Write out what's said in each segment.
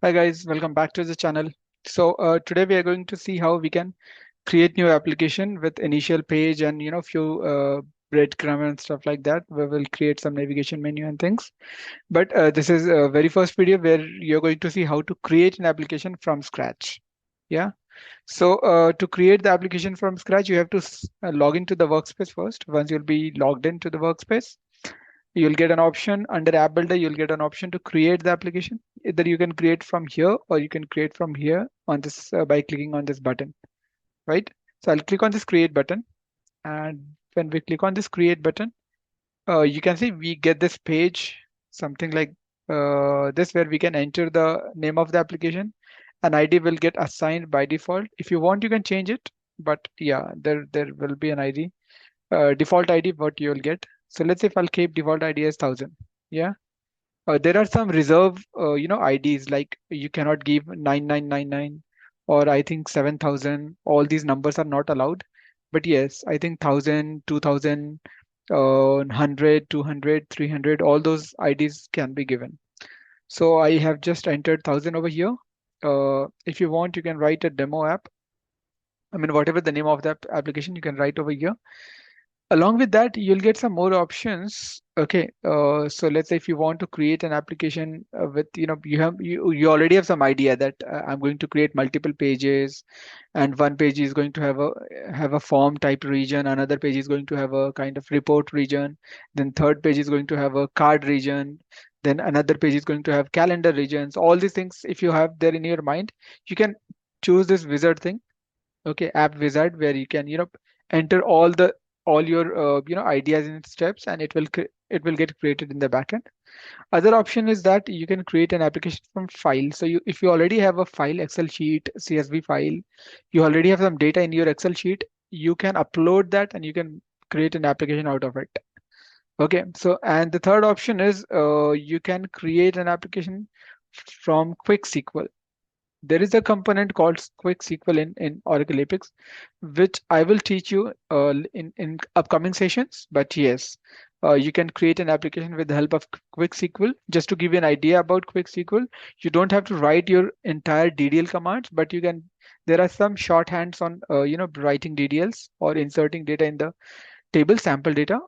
Hi guys, welcome back to the channel. Today we are going to see how we can create new application with initial page and few breadcrumb and stuff like that. We will create some navigation menu and things. But this is a very first video where you're going to see how to create an application from scratch. Yeah. To create the application from scratch, you have to log into the workspace first. Once you'll be logged into the workspace, you'll get an option under app builder. You'll get an option to create the application. Either you can create from here or you can create from here on this by clicking on this button, right? So I'll click on this create button, and when we click on this create button, you can see we get this page, something like this, where we can enter the name of the application. An ID will get assigned by default. If you want, you can change it, but yeah, there will be an ID, default ID what you'll get. So let's say if I'll keep default ID as 1000. Yeah. There are some reserve, IDs, like you cannot give 9999 or I think 7000. All these numbers are not allowed. But yes, I think 1000, 2000, 100, 200, 300, all those IDs can be given. So I have just entered 1000 over here. If you want, you can write a demo app. I mean, whatever the name of that application, you can write over here. Along with that, you'll get some more options. Okay, so let's say if you want to create an application with, you already have some idea that I'm going to create multiple pages, and one page is going to have a form type region, another page is going to have a kind of report region, then third page is going to have a card region, then another page is going to have calendar regions. All these things, if you have there in your mind, you can choose this wizard thing. Okay, app wizard, where you can enter all your ideas in steps, and it will get created in the backend. Other option is that you can create an application from file. So if you already have a file, Excel sheet, CSV file, you already have some data in your Excel sheet, you can upload that and you can create an application out of it. Okay, so and the third option is you can create an application from quick SQL. There is a component called quick SQL in Oracle Apex, which I will teach you in upcoming sessions. But yes, you can create an application with the help of quick SQL. Just to give you an idea about quick SQL, you don't have to write your entire DDL commands, but you can. There are some shorthands on writing DDLs or inserting data in the table, sample data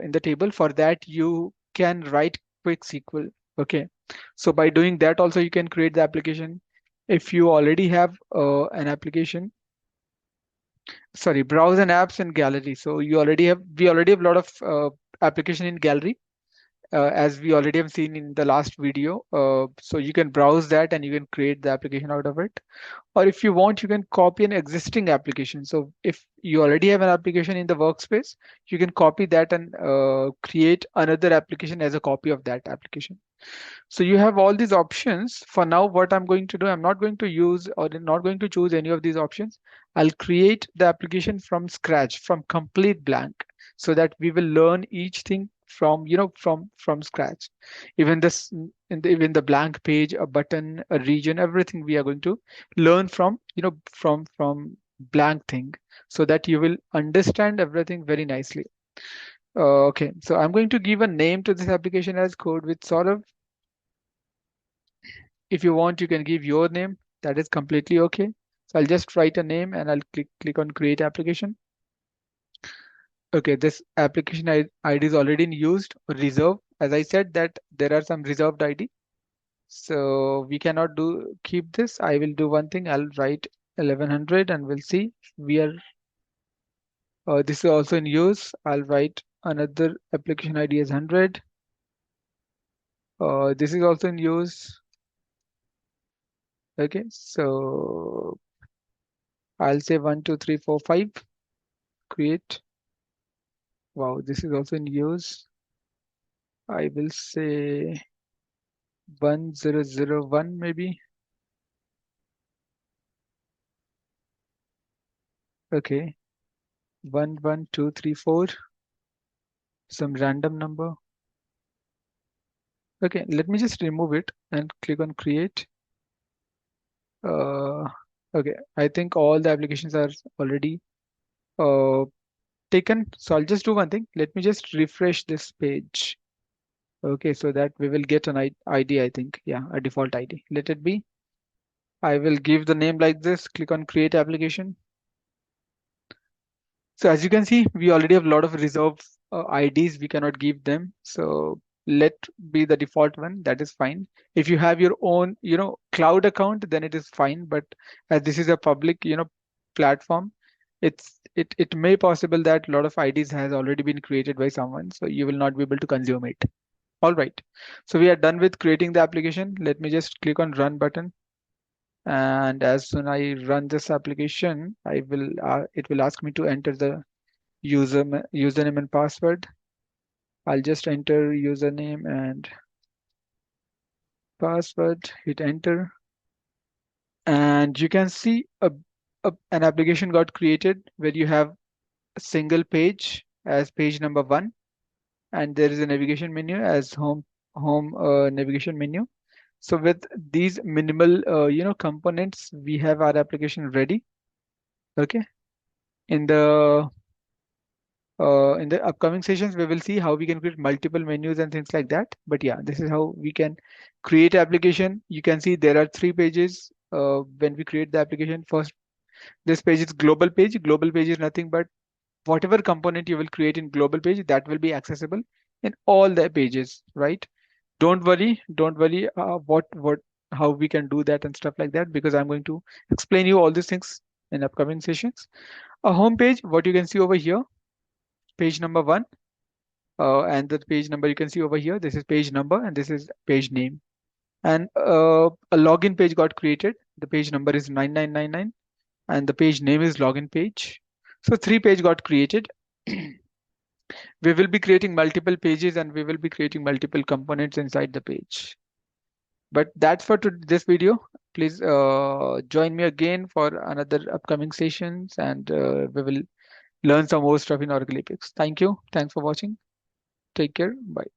in the table. For that, you can write quick SQL. Okay, so by doing that also you can create the application. If you already have an application, sorry, browse and apps in gallery. So we already have a lot of application in gallery, as we already have seen in the last video. So you can browse that and you can create the application out of it. Or if you want, you can copy an existing application. So if you already have an application in the workspace, you can copy that and create another application as a copy of that application. So you have all these options. For now, what I'm going to do, I'm not going to use or not going to choose any of these options. I'll create the application from scratch, from complete blank, so that we will learn each thing from from scratch. Even this even the blank page, a button, a region, everything we are going to learn from from blank thing, so that you will understand everything very nicely. Okay, so I'm going to give a name to this application as code with sort of. If you want, you can give your name. That is completely okay. So I'll just write a name and I'll click on create application. Okay, this application ID is already in used or reserved. As I said that there are some reserved ID. So we cannot keep this. I will do one thing. I'll write 1100 and we'll see. We are This is also in use. I'll write another application ID as 100. This is also in use. Okay, so I'll say 1, 2, 3, 4, 5. Create. Wow, this is also in use. I will say 1001 maybe. Okay, 11234. Some random number. Okay, let me just remove it and click on create. Uh, okay, I think all the applications are already uh, taken. So I'll just do one thing. Let me just refresh this page. Okay, so that we will get an ID, I think. Yeah, a default ID. Let it be. I will give the name like this. Click on create application. So as you can see, we already have a lot of reserved IDs. We cannot give them. So let be the default one. That is fine. If you have your own, cloud account, then it is fine. But as this is a public, platform, it may possible that a lot of IDs has already been created by someone. So you will not be able to consume it. All right. So we are done with creating the application. Let me just click on run button. And as soon I run this application, it will ask me to enter the username and password. I'll just enter username and password, hit enter, and you can see an application got created where you have a single page as page number one, and there is a navigation menu as home navigation menu. So with these minimal components, we have our application ready. Okay. In the in the upcoming sessions, we will see how we can create multiple menus and things like that. But yeah, this is how we can create application. You can see there are three pages when we create the application. First, this page is global page. Global page is nothing but whatever component you will create in global page that will be accessible in all the pages, right? Don't worry what how we can do that and stuff like that, because I'm going to explain you all these things in upcoming sessions. A home page, what you can see over here, page number one, and the page number you can see over here. This is page number and this is page name. And a login page got created. The page number is 9999 and the page name is login page. So three page got created. We will be creating multiple pages and we will be creating multiple components inside the page. But that's for this video. Please join me again for another upcoming sessions, and we will learn some more stuff in Oracle Apex. Thank you. Thanks for watching. Take care. Bye.